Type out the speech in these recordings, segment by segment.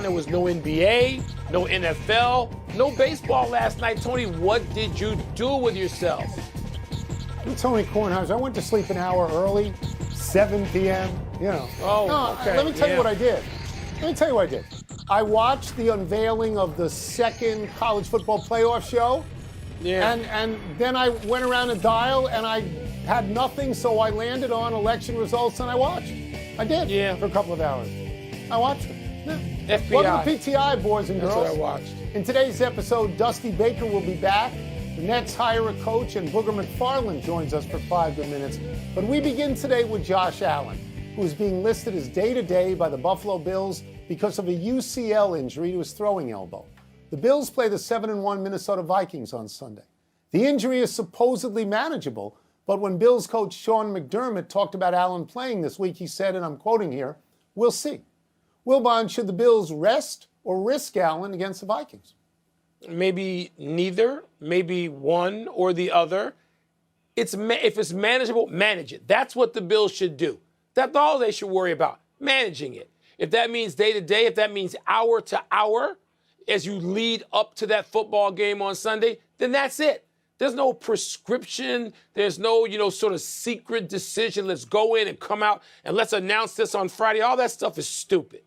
There was no NBA, no NFL, no baseball last night. Tony, what did you do with yourself? I'm Tony Kornheiser. I went to sleep an hour early, 7 p.m., you know. Okay. Let me tell you what I did. I watched the unveiling of the second college football playoff show. Yeah. And then I went around a dial and I had nothing, so I landed on election results and I watched. I did. Yeah. For a couple of hours. I watched it. Yeah. FBI. Welcome to PTI, boys and girls. That's what I watched. In today's episode, Dusty Baker will be back. The Nets hire a coach, and Booger McFarland joins us for 5 good minutes. But we begin today with Josh Allen, who is being listed as day-to-day by the Buffalo Bills because of a UCL injury to his throwing elbow. The Bills play the 7-1 Minnesota Vikings on Sunday. The injury is supposedly manageable, but when Bills coach Sean McDermott talked about Allen playing this week, he said, and I'm quoting here, "We'll see." Wilbon, should the Bills rest or risk Allen against the Vikings? Maybe neither, maybe one or the other. If it's manageable, manage it. That's what the Bills should do. That's all they should worry about, managing it. If that means day to day, if that means hour to hour, as you lead up to that football game on Sunday, then that's it. There's no prescription. There's no, sort of secret decision. Let's go in and come out and let's announce this on Friday. All that stuff is stupid.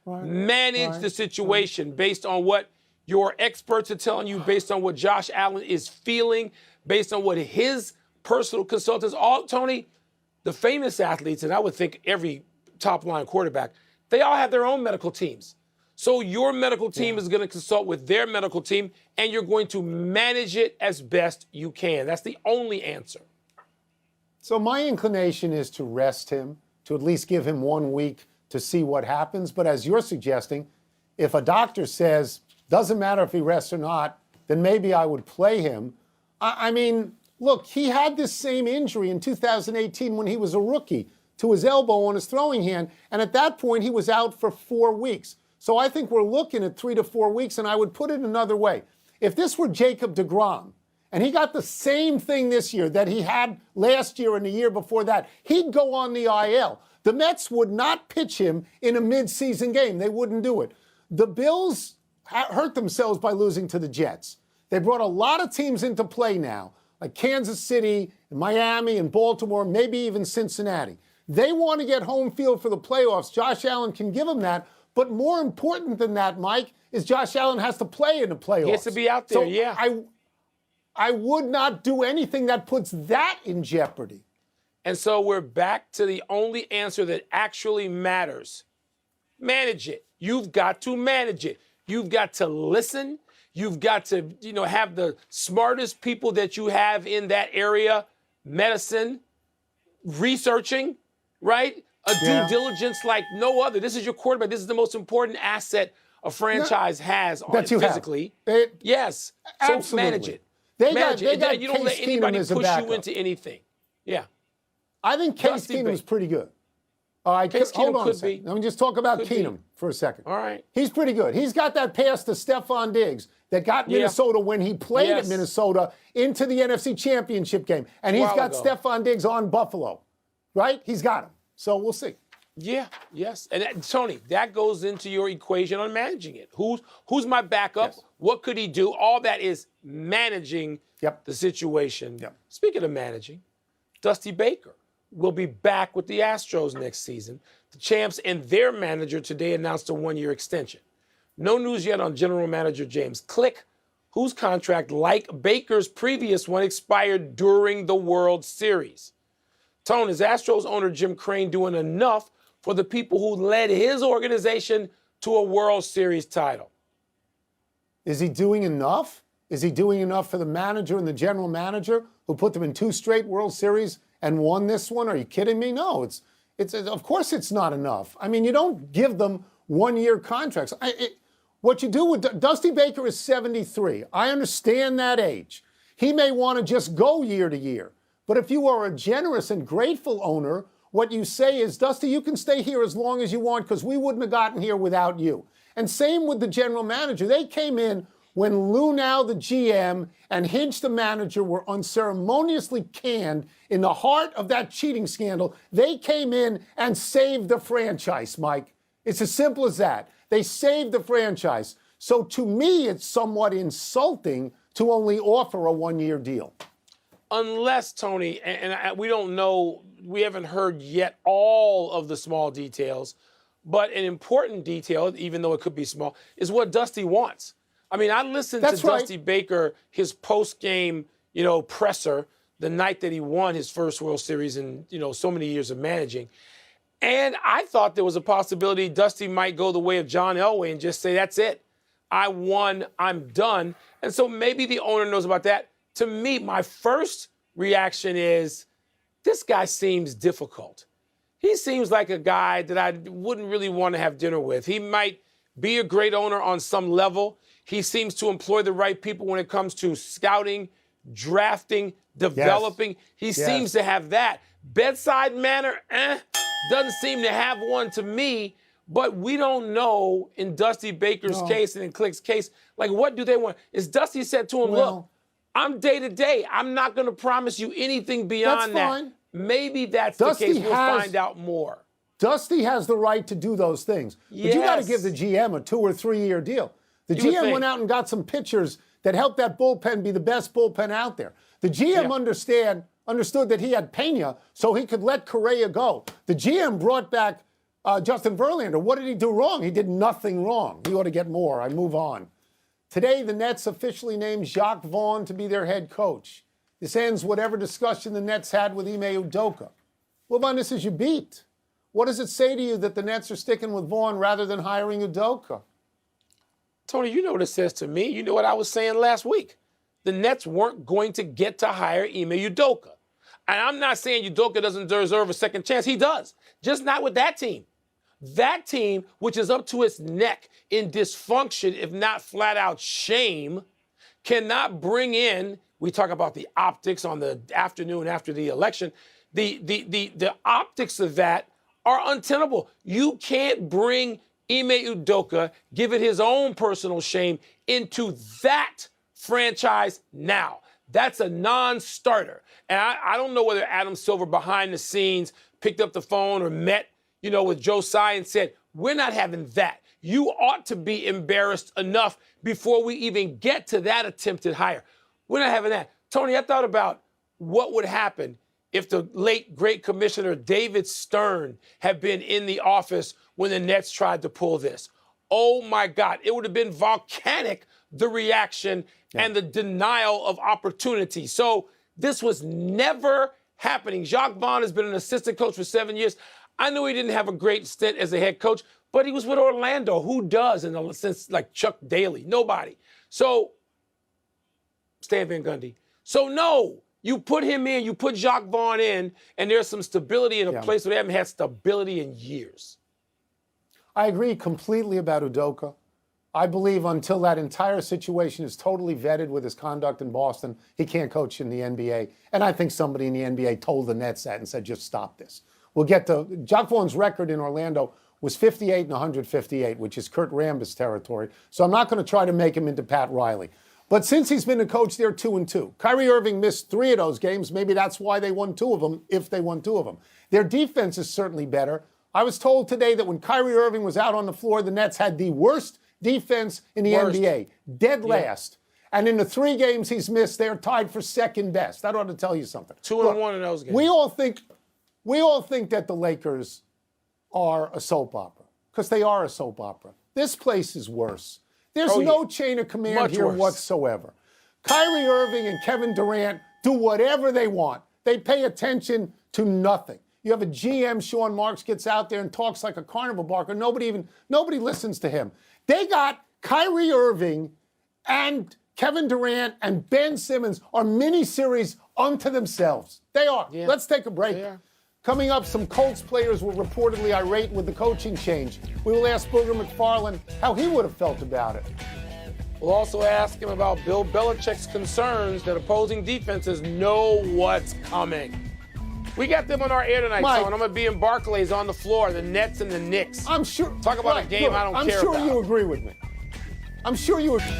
Manage the situation based on what your experts are telling you, based on what Josh Allen is feeling, based on what his personal consultants, Tony, the famous athletes, and I would think every top-line quarterback, they all have their own medical teams. So your medical team is going to consult with their medical team, and you're going to manage it as best you can. That's the only answer. So my inclination is to rest him, to at least give him 1 week to see what happens. But as you're suggesting, if a doctor says, doesn't matter if he rests or not, then maybe I would play him. I mean, look, he had this same injury in 2018 when he was a rookie to his elbow on his throwing hand. And at that point, he was out for 4 weeks. So I think we're looking at 3 to 4 weeks. And I would put it another way. If this were Jacob deGrom, and he got the same thing this year that he had last year and the year before that, he'd go on the IL. The Mets would not pitch him in a midseason game. They wouldn't do it. The Bills hurt themselves by losing to the Jets. They brought a lot of teams into play now, like Kansas City, and Miami, and Baltimore, maybe even Cincinnati. They want to get home field for the playoffs. Josh Allen can give them that. But more important than that, Mike, is Josh Allen has to play in the playoffs. He has to be out there, I would not do anything that puts that in jeopardy. And so we're back to the only answer that actually matters. Manage it. You've got to manage it. You've got to listen. You've got to, have the smartest people that you have in that area, medicine, researching, right? Due diligence like no other. This is your quarterback. This is the most important asset a franchise has physically. Yes. So Absolutely. Manage it. They manage got it. You don't let anybody push you into anything. Yeah. I think Case Keenum's pretty good. All right, hold on a second. Let me just talk about Keenum for a second. All right. He's pretty good. He's got that pass to Stephon Diggs that got Minnesota when he played at Minnesota into the NFC Championship game. And he's got Stephon Diggs on Buffalo, right? He's got him. So we'll see. Yeah, yes. And Tony, that goes into your equation on managing it. Who's my backup? Yes. What could he do? All that is managing the situation. Yep. Speaking of managing, Dusty Baker will be back with the Astros next season. The champs and their manager today announced a 1-year extension. No news yet on general manager James Click, whose contract, like Baker's previous one, expired during the World Series. Tone, is Astros owner Jim Crane doing enough for the people who led his organization to a World Series title? Is he doing enough? Is he doing enough for the manager and the general manager who put them in 2 straight World Series and won this one? Are you kidding me? No, it's of course it's not enough. I mean, you don't give them 1-year contracts. What you do with Dusty Baker is 73. I understand that age. He may want to just go year to year. But if you are a generous and grateful owner, what you say is, Dusty, you can stay here as long as you want because we wouldn't have gotten here without you. And same with the general manager. They came in when Lou Now, the GM, and Hinch, the manager, were unceremoniously canned in the heart of that cheating scandal. They came in and saved the franchise, Mike. It's as simple as that. They saved the franchise. So to me, it's somewhat insulting to only offer a one-year deal. Unless, Tony, and we don't know, we haven't heard yet all of the small details, but an important detail, even though it could be small, is what Dusty wants. I mean, I listened to Dusty Baker, his post-game, presser the night that he won his first World Series in, so many years of managing. And I thought there was a possibility Dusty might go the way of John Elway and just say, that's it. I won, I'm done. And so maybe the owner knows about that. To me, my first reaction is, this guy seems difficult. He seems like a guy that I wouldn't really want to have dinner with. He might be a great owner on some level. He seems to employ the right people when it comes to scouting, drafting, developing. Yes. He seems to have that. Bedside manner, doesn't seem to have one to me. But we don't know in Dusty Baker's case and in Click's case, like, what do they want? Is Dusty said to him, look, I'm day to day. I'm not going to promise you anything beyond that. Fine. Maybe that's Dusty the case. We'll find out more. Dusty has the right to do those things. Yes. But you got to give the GM a 2 or 3 year deal. The GM went out and got some pitchers that helped that bullpen be the best bullpen out there. The GM understood that he had Pena, so he could let Correa go. The GM brought back Justin Verlander. What did he do wrong? He did nothing wrong. He ought to get more. I move on. Today, the Nets officially named Jacque Vaughn to be their head coach. This ends whatever discussion the Nets had with Ime Udoka. Wilbon, this is your beat. What does it say to you that the Nets are sticking with Vaughn rather than hiring Udoka? Tony, you know what it says to me. You know what I was saying last week. The Nets weren't going to get to hire Ime Udoka. And I'm not saying Udoka doesn't deserve a second chance. He does. Just not with that team. That team, which is up to its neck in dysfunction, if not flat out shame, cannot bring in, we talk about the optics on the afternoon after the election, the optics of that are untenable. You can't bring Ime Udoka, give it his own personal shame, into that franchise now. That's a non-starter. And I don't know whether Adam Silver behind the scenes picked up the phone or met with Joe Tsai and said, we're not having that. You ought to be embarrassed enough before we even get to that attempted hire. We're not having that. Tony, I thought about what would happen if the late, great commissioner David Stern had been in the office when the Nets tried to pull this. Oh, my God. It would have been volcanic, the reaction and the denial of opportunity. So this was never happening. Jacque Vaughn has been an assistant coach for 7 years. I knew he didn't have a great stint as a head coach, but he was with Orlando. Who does in a sense like Chuck Daly? Nobody. So, Stan Van Gundy. So, no, you put him in, you put Jacque Vaughn in, and there's some stability in a place where they haven't had stability in years. I agree completely about Udoka. I believe until that entire situation is totally vetted with his conduct in Boston, he can't coach in the NBA. And I think somebody in the NBA told the Nets that and said, just stop this. We'll get to Jacque Vaughn's record in Orlando was 58 and 158, which is Kurt Rambis territory. So I'm not going to try to make him into Pat Riley. But since he's been a coach, they're 2-2. Kyrie Irving missed 3 of those games. Maybe that's why they won 2 of them, if they won 2 of them. Their defense is certainly better. I was told today that when Kyrie Irving was out on the floor, the Nets had the worst defense in the NBA, dead last. And in the 3 games he's missed, they're tied for second best. That ought to tell you something. 2-1 in those games. We all think that the Lakers are a soap opera, because they are a soap opera. This place is worse. There's no chain of command here whatsoever. Kyrie Irving and Kevin Durant do whatever they want. They pay attention to nothing. You have a GM, Sean Marks, gets out there and talks like a carnival barker. Nobody listens to him. They got Kyrie Irving and Kevin Durant and Ben Simmons are mini-series unto themselves. They are. Yeah. Let's take a break. Coming up, some Colts players were reportedly irate with the coaching change. We will ask Booger McFarland how he would have felt about it. We'll also ask him about Bill Belichick's concerns that opposing defenses know what's coming. We got them on our air tonight, Mike, so I'm going to be in Barclays on the floor, the Nets and the Knicks. I'm sure. Talk about a game I don't care about. I'm sure you agree with me. I'm sure you agree.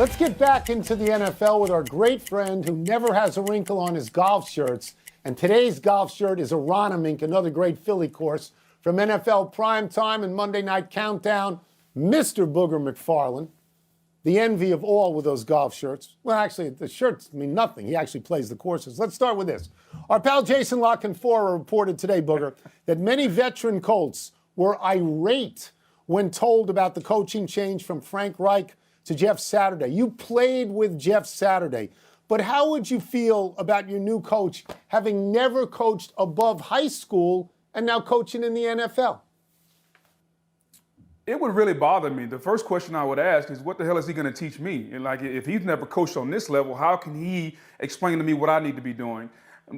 Let's get back into the NFL with our great friend who never has a wrinkle on his golf shirts. And today's golf shirt is a Ronamink, another great Philly course, from NFL Primetime and Monday Night Countdown, Mr. Booger McFarland, the envy of all with those golf shirts. Well, actually, the shirts mean nothing. He actually plays the courses. Let's start with this. Our pal Jason La Canfora reported today, Booger, that many veteran Colts were irate when told about the coaching change from Frank Reich to Jeff Saturday. You played with Jeff Saturday, but how would you feel about your new coach having never coached above high school and now coaching in the NFL? It would really bother me. The first question I would ask is, what the hell is he going to teach me? And like, if he's never coached on this level, how can he explain to me what I need to be doing?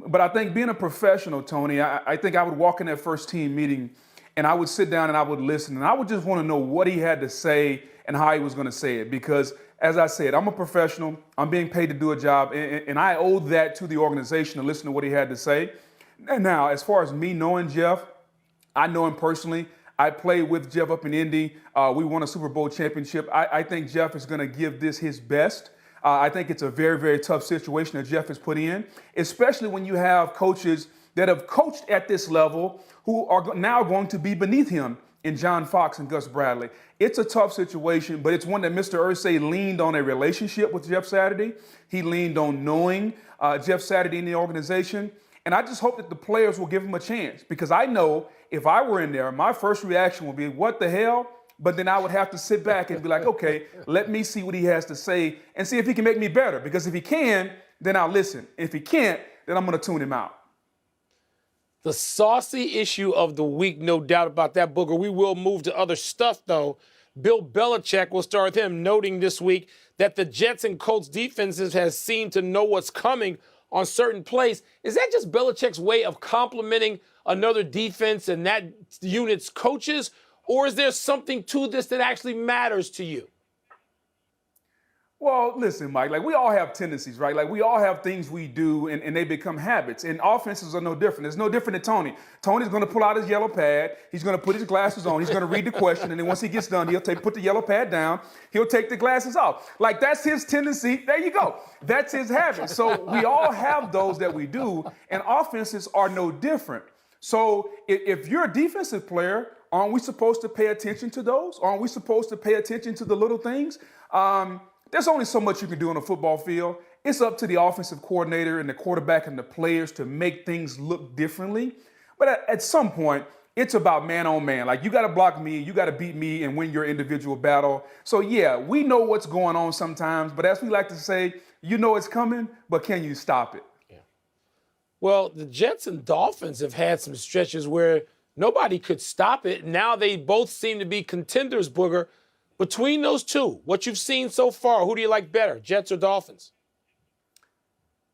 But I think being a professional, Tony, I think I would walk in that first team meeting and I would sit down and I would listen and I would just want to know what he had to say and how he was going to say it. Because as I said, I'm a professional. I'm being paid to do a job. And I owe that to the organization to listen to what he had to say. And now, as far as me knowing Jeff, I know him personally. I played with Jeff up in Indy. We won a Super Bowl championship. I think Jeff is going to give this his best. I think it's a very, very tough situation that Jeff has put in, especially when you have coaches that have coached at this level who are now going to be beneath him in John Fox and Gus Bradley. It's a tough situation, but it's one that Mr. Irsay leaned on a relationship with Jeff Saturday. He leaned on knowing Jeff Saturday in the organization. And I just hope that the players will give him a chance, because I know if I were in there, my first reaction would be, what the hell? But then I would have to sit back and be like, okay, let me see what he has to say and see if he can make me better. Because if he can, then I'll listen. If he can't, then I'm going to tune him out. The saucy issue of the week, no doubt about that, Booger. We will move to other stuff, though. Bill Belichick, we'll start with him, noting this week that the Jets and Colts defenses has seemed to know what's coming on certain plays. Is that just Belichick's way of complimenting another defense and that unit's coaches? Or is there something to this that actually matters to you? Well, listen, Mike, like we all have tendencies, right? Like we all have things we do and they become habits. And offenses are no different. It's no different than Tony. Tony's going to pull out his yellow pad. He's going to put his glasses on. He's going to read the question. And then once he gets done, he'll put the yellow pad down. He'll take the glasses off. Like that's his tendency. There you go. That's his habit. So we all have those that we do. And offenses are no different. So if you're a defensive player, aren't we supposed to pay attention to those? Aren't we supposed to pay attention to the little things? There's only so much you can do on a football field. It's up to the offensive coordinator and the quarterback and the players to make things look differently. But at some point, it's about man on man. Like you got to block me, you got to beat me and win your individual battle. So yeah, we know what's going on sometimes, but as we like to say, you know it's coming, but can you stop it? Yeah. Well, the Jets and Dolphins have had some stretches where nobody could stop it. Now they both seem to be contenders, Booger. Between those two, what you've seen so far, who do you like better, Jets or Dolphins?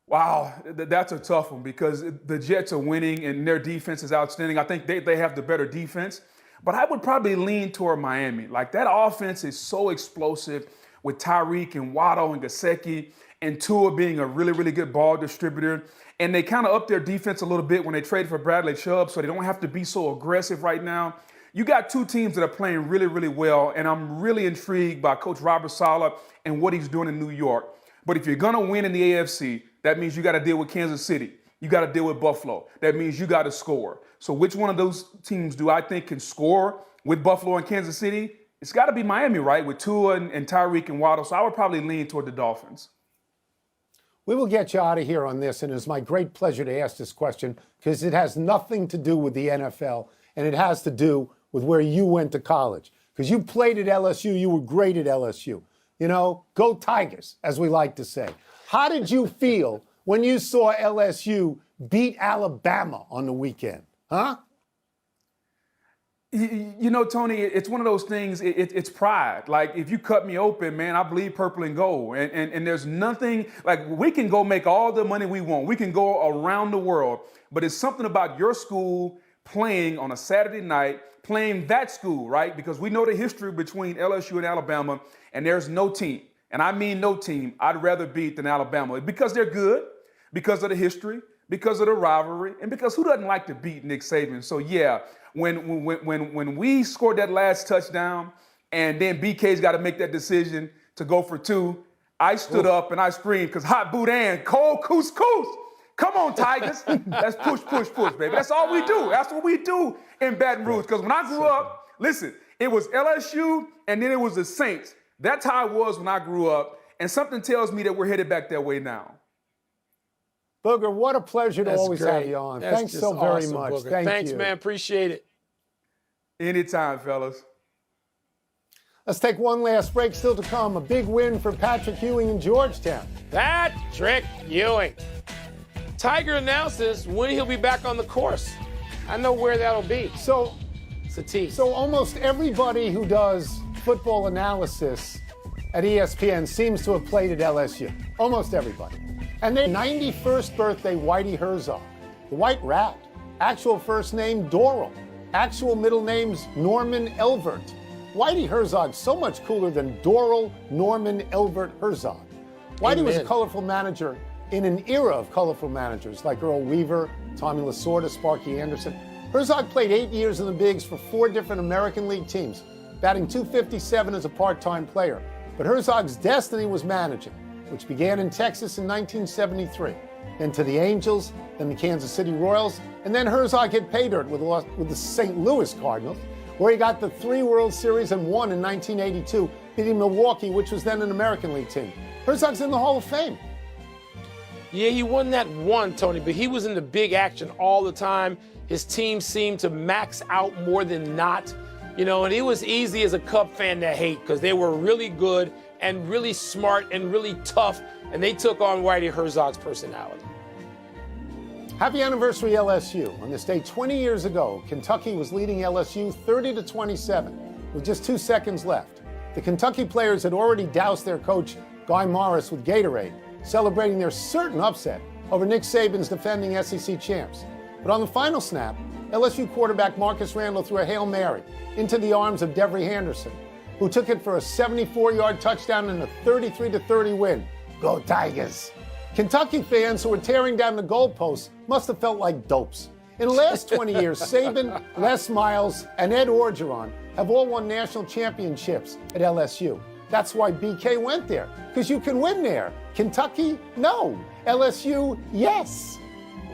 Wow, that's a tough one because the Jets are winning and their defense is outstanding. I think they have the better defense, but I would probably lean toward Miami. Like that offense is so explosive with Tyreek and Waddle and Gesicki and Tua being a really, really good ball distributor. And they kind of upped their defense a little bit when they traded for Bradley Chubb, so they don't have to be so aggressive right now. You got two teams that are playing really, really well, and I'm really intrigued by Coach Robert Saleh and what he's doing in New York. But if you're going to win in the AFC, that means you got to deal with Kansas City. You got to deal with Buffalo. That means you got to score. So which one of those teams do I think can score with Buffalo and Kansas City? It's got to be Miami, right, with Tua and Tyreek and Waddle. So I would probably lean toward the Dolphins. We will get you out of here on this, and it's my great pleasure to ask this question because it has nothing to do with the NFL, and it has to do with where you went to college. Because you played at LSU, you were great at LSU. You know, go Tigers, as we like to say. How did you feel when you saw LSU beat Alabama on the weekend? Huh? You know, Tony, it's one of those things, it's pride. Like, if you cut me open, man, I bleed purple and gold. And there's nothing, like, we can go make all the money we want. We can go around the world. But it's something about your school playing on a Saturday night, playing that school, right? Because we know the history between LSU and Alabama, and there's no team, and I mean no team, I'd rather beat than Alabama because they're good, because of the history, because of the rivalry, and because who doesn't like to beat Nick Saban? So yeah, when we scored that last touchdown, and then BK's got to make that decision to go for two, I stood up and I screamed because hot boudin, cold couscous, Come on, Tigers. Let's push, baby. That's all we do. That's what we do in Baton Rouge. Because when I grew up, listen, it was LSU and then it was the Saints. That's how it was when I grew up. And something tells me that we're headed back that way now. Booger, what a pleasure to That's always great. have you on. That's Thanks just so very awesome, much. Booger. Thanks, man. Appreciate it. Anytime, fellas. Let's take one last break. Still to come, a big win for Patrick Ewing in Georgetown. Patrick Ewing. Tiger announces when he'll be back on the course. I know where that'll be. So It's a tease. So almost everybody who does football analysis at ESPN seems to have played at LSU. Almost everybody. And their 91st birthday, Whitey Herzog, the White Rat. Actual first name, Doral. Actual middle names, Norman Elvert. Whitey Herzog, so much cooler than Doral Norman Elvert Herzog. Whitey was a colorful manager in an era of colorful managers like Earl Weaver, Tommy Lasorda, Sparky Anderson. Herzog played 8 years in the bigs for 4 different American League teams, batting .257 as a part-time player. But Herzog's destiny was managing, which began in Texas in 1973. Then to the Angels, then the Kansas City Royals, and then Herzog hit pay dirt with the St. Louis Cardinals, where he got the 3 World Series and won in 1982, beating Milwaukee, which was then an American League team. Herzog's in the Hall of Fame. Yeah, he won that one, Tony, but he was in the big action all the time. His team seemed to max out more than not, and it was easy as a Cub fan to hate because they were really good and really smart and really tough, and they took on Whitey Herzog's personality. Happy anniversary, LSU. On this day 20 years ago, Kentucky was leading LSU 30-27 with just 2 seconds left. The Kentucky players had already doused their coach, Guy Morris, with Gatorade, celebrating their certain upset over Nick Saban's defending SEC champs. But on the final snap, LSU quarterback Marcus Randall threw a Hail Mary into the arms of Devery Henderson, who took it for a 74-yard touchdown and a 33-30 win. Go Tigers! Kentucky fans who were tearing down the goalposts must have felt like dopes. In the last 20 years, Saban, Les Miles, and Ed Orgeron have all won national championships at LSU. That's why BK went there, because you can win there. Kentucky, no. LSU, yes.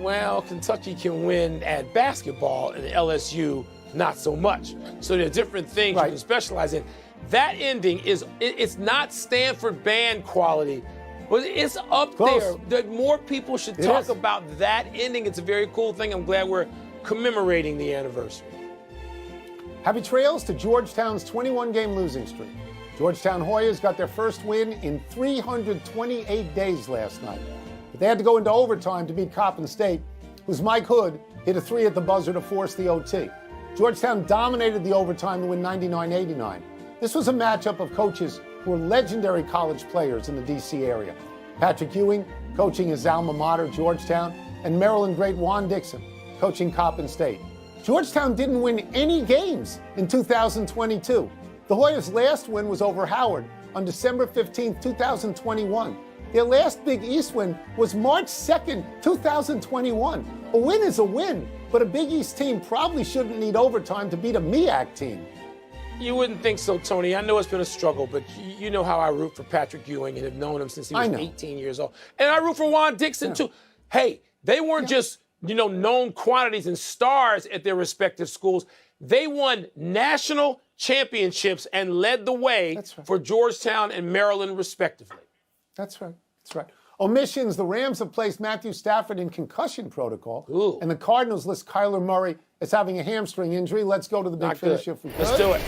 Well, Kentucky can win at basketball and LSU not so much. So there are different things you can specialize in. That ending it's not Stanford band quality, but it's up there. That more people should talk about that ending. It's a very cool thing. I'm glad we're commemorating the anniversary. Happy trails to Georgetown's 21-game losing streak. Georgetown Hoyas got their first win in 328 days last night. But they had to go into overtime to beat Coppin State, whose Mike Hood hit a 3 at the buzzer to force the OT. Georgetown dominated the overtime to win 99-89. This was a matchup of coaches who were legendary college players in the D.C. area. Patrick Ewing, coaching his alma mater, Georgetown, and Maryland great Juan Dixon, coaching Coppin State. Georgetown didn't win any games in 2022. The Hoyas' last win was over Howard on December 15, 2021. Their last Big East win was March 2nd, 2021. A win is a win, but a Big East team probably shouldn't need overtime to beat a MEAC team. You wouldn't think so, Tony. I know it's been a struggle, but you know how I root for Patrick Ewing and have known him since he was 18 years old. And I root for Juan Dixon, too. Hey, they weren't just, known quantities and stars at their respective schools. They won national championships and led the way for Georgetown and Maryland, respectively. That's right. Omissions, the Rams have placed Matthew Stafford in concussion protocol, and the Cardinals list Kyler Murray as having a hamstring injury. Let's go to the big finish if we could. Let's do it.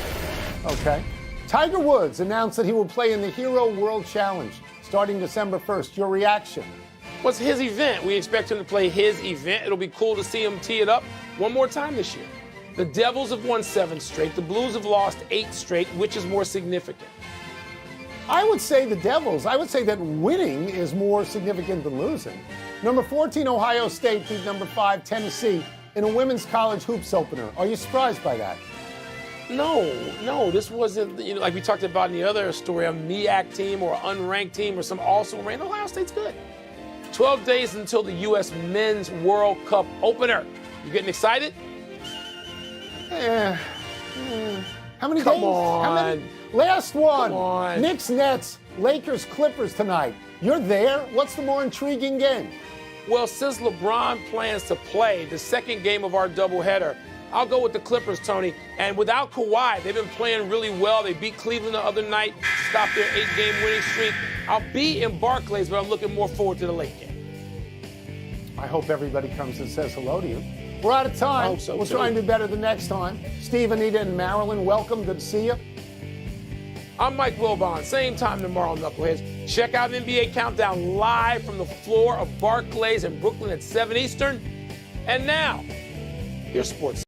Okay. Tiger Woods announced that he will play in the Hero World Challenge starting December 1st. Your reaction? What's his event? We expect him to play his event. It'll be cool to see him tee it up one more time this year. The Devils have won 7 straight. The Blues have lost 8 straight. Which is more significant? I would say the Devils. I would say that winning is more significant than losing. Number 14, Ohio State beat number 5, Tennessee, in a women's college hoops opener. Are you surprised by that? No. This wasn't, like we talked about in the other story, a MEAC team or an unranked team or some also ranked. Ohio State's good. 12 days until the U.S. Men's World Cup opener. You getting excited? How many days? Come on. How many? Last one. Come on. Knicks, Nets, Lakers, Clippers tonight. You're there. What's the more intriguing game? Well, since LeBron plans to play the second game of our doubleheader, I'll go with the Clippers, Tony. And without Kawhi, they've been playing really well. They beat Cleveland the other night, stopped their 8-game winning streak. I'll be in Barclays, but I'm looking more forward to the late game. I hope everybody comes and says hello to you. We're out of time. I hope so, We'll too. try and do better the next time. Steve, Anita, and Marilyn, welcome. Good to see you. I'm Mike Wilbon. Same time tomorrow, Knuckleheads. Check out NBA Countdown live from the floor of Barclays in Brooklyn at 7 Eastern. And now, here's sports.